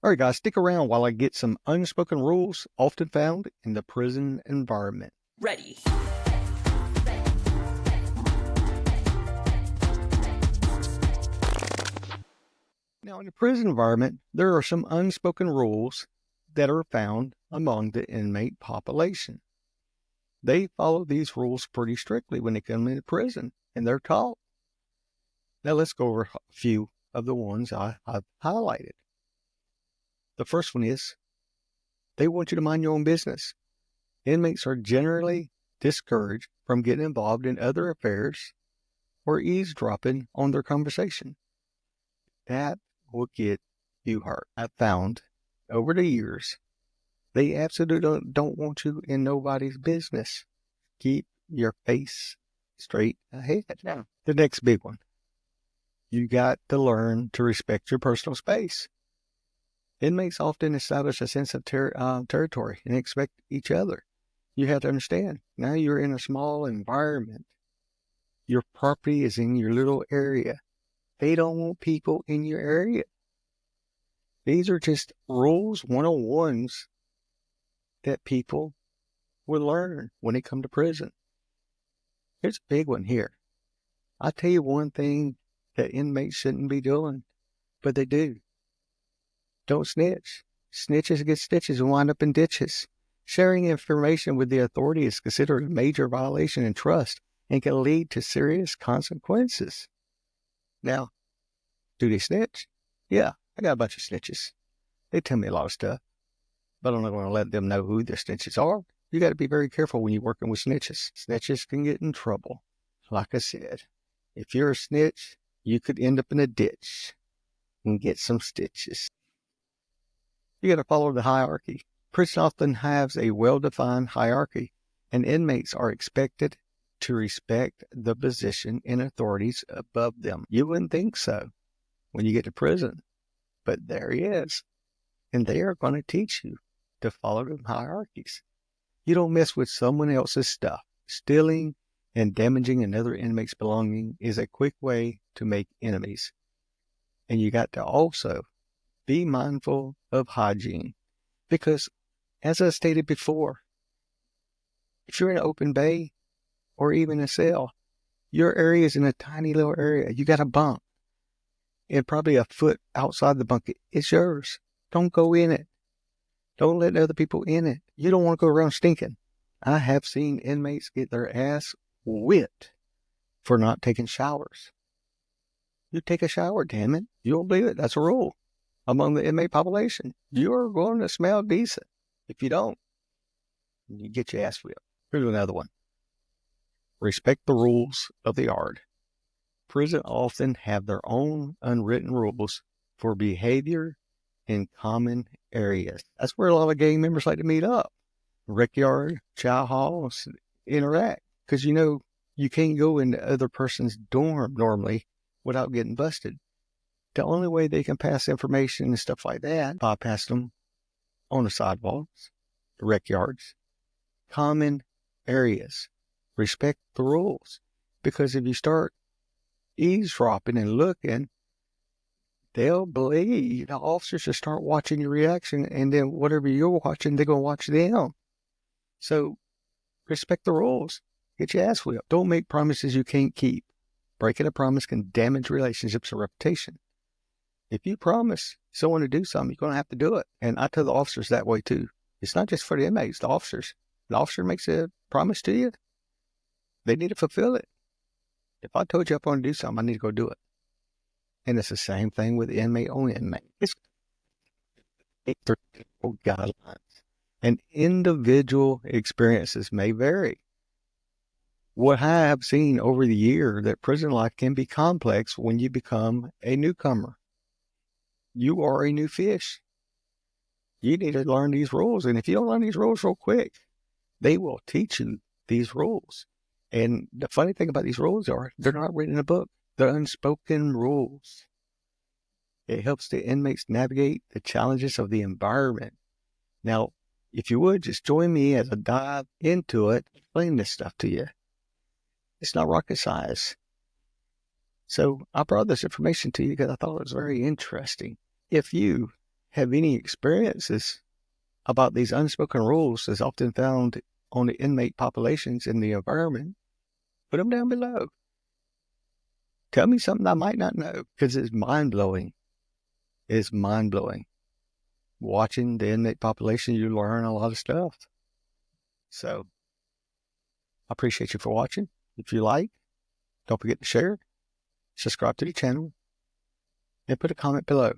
All right, guys, stick around while I get some unspoken rules often found in the prison environment. Ready. Now, in the prison environment, there are some unspoken rules that are found among the inmate population. They follow these rules pretty strictly when they come into prison, and they're taught. Now, let's go over a few of the ones I've highlighted. The first one is they want you to mind your own business. Inmates are generally discouraged from getting involved in other affairs or eavesdropping on their conversation. That will get you hurt. I've found over the years, they absolutely don't want you in nobody's business. Keep your face straight ahead. Now, the next big one. You got to learn to respect your personal space. Inmates often establish a sense of territory and expect each other. You have to understand, now you're in a small environment. Your property is in your little area. They don't want people in your area. These are just rules 101s that people will learn when they come to prison. Here's a big one here. I'll tell you one thing that inmates shouldn't be doing, but they do. Don't snitch. Snitches get stitches and wind up in ditches. Sharing information with the authority is considered a major violation in trust and can lead to serious consequences. Now, do they snitch? Yeah, I got a bunch of snitches. They tell me a lot of stuff, but I'm not going to let them know who their snitches are. You got to be very careful when you're working with snitches. Snitches can get in trouble. Like I said, if you're a snitch, you could end up in a ditch and get some stitches. You got to follow the hierarchy. Prison often has a well-defined hierarchy, and inmates are expected to respect the position and authorities above them. You wouldn't think so when you get to prison, but there he is. And they are going to teach you to follow the hierarchies. You don't mess with someone else's stuff. Stealing and damaging another inmate's belonging is a quick way to make enemies. And you got to also be mindful of hygiene. Because, as I stated before, if you're in an open bay or even a cell, your area is in a tiny little area. You got a bunk. And probably a foot outside the bunk. It's yours. Don't go in it. Don't let other people in it. You don't want to go around stinking. I have seen inmates get their ass whipped for not taking showers. You take a shower, damn it. You don't believe it. That's a rule among the inmate population. You're going to smell decent. If you don't, you get your ass whipped. Here's another one. Respect the rules of the yard. Prison often have their own unwritten rules for behavior in common areas. That's where a lot of gang members like to meet up. Rec yard, chow halls, interact. Because you can't go into other person's dorm normally without getting busted. The only way they can pass information and stuff like that, bypass them on the sidewalks, the rec yards, common areas. Respect the rules. Because if you start eavesdropping and looking, they'll believe the officers will start watching your reaction, and then whatever you're watching, they're going to watch them. So respect the rules. Get your ass whipped. Don't make promises you can't keep. Breaking a promise can damage relationships or reputation. If you promise someone to do something, you're going to have to do it. And I tell the officers that way too. It's not just for the inmates, the officers. The officer makes a promise to you, they need to fulfill it. If I told you I'm going to do something, I need to go do it. And it's the same thing with inmate on inmate. It's guidelines. And individual experiences may vary. What I have seen over the year that prison life can be complex when you become a newcomer. You are a new fish. You need to learn these rules. And if you don't learn these rules real quick, they will teach you these rules. And the funny thing about these rules are they're not written in a book. They're unspoken rules. It helps the inmates navigate the challenges of the environment. Now, if you would, just join me as I dive into it, explain this stuff to you. It's not rocket science. So I brought this information to you because I thought it was very interesting. If you have any experiences about these unspoken rules as often found on the inmate populations in the environment, put them down below. Tell me something I might not know, because it's mind-blowing. It's mind-blowing. Watching the inmate population, you learn a lot of stuff. So, I appreciate you for watching. If you like, don't forget to share, subscribe to the channel, and put a comment below.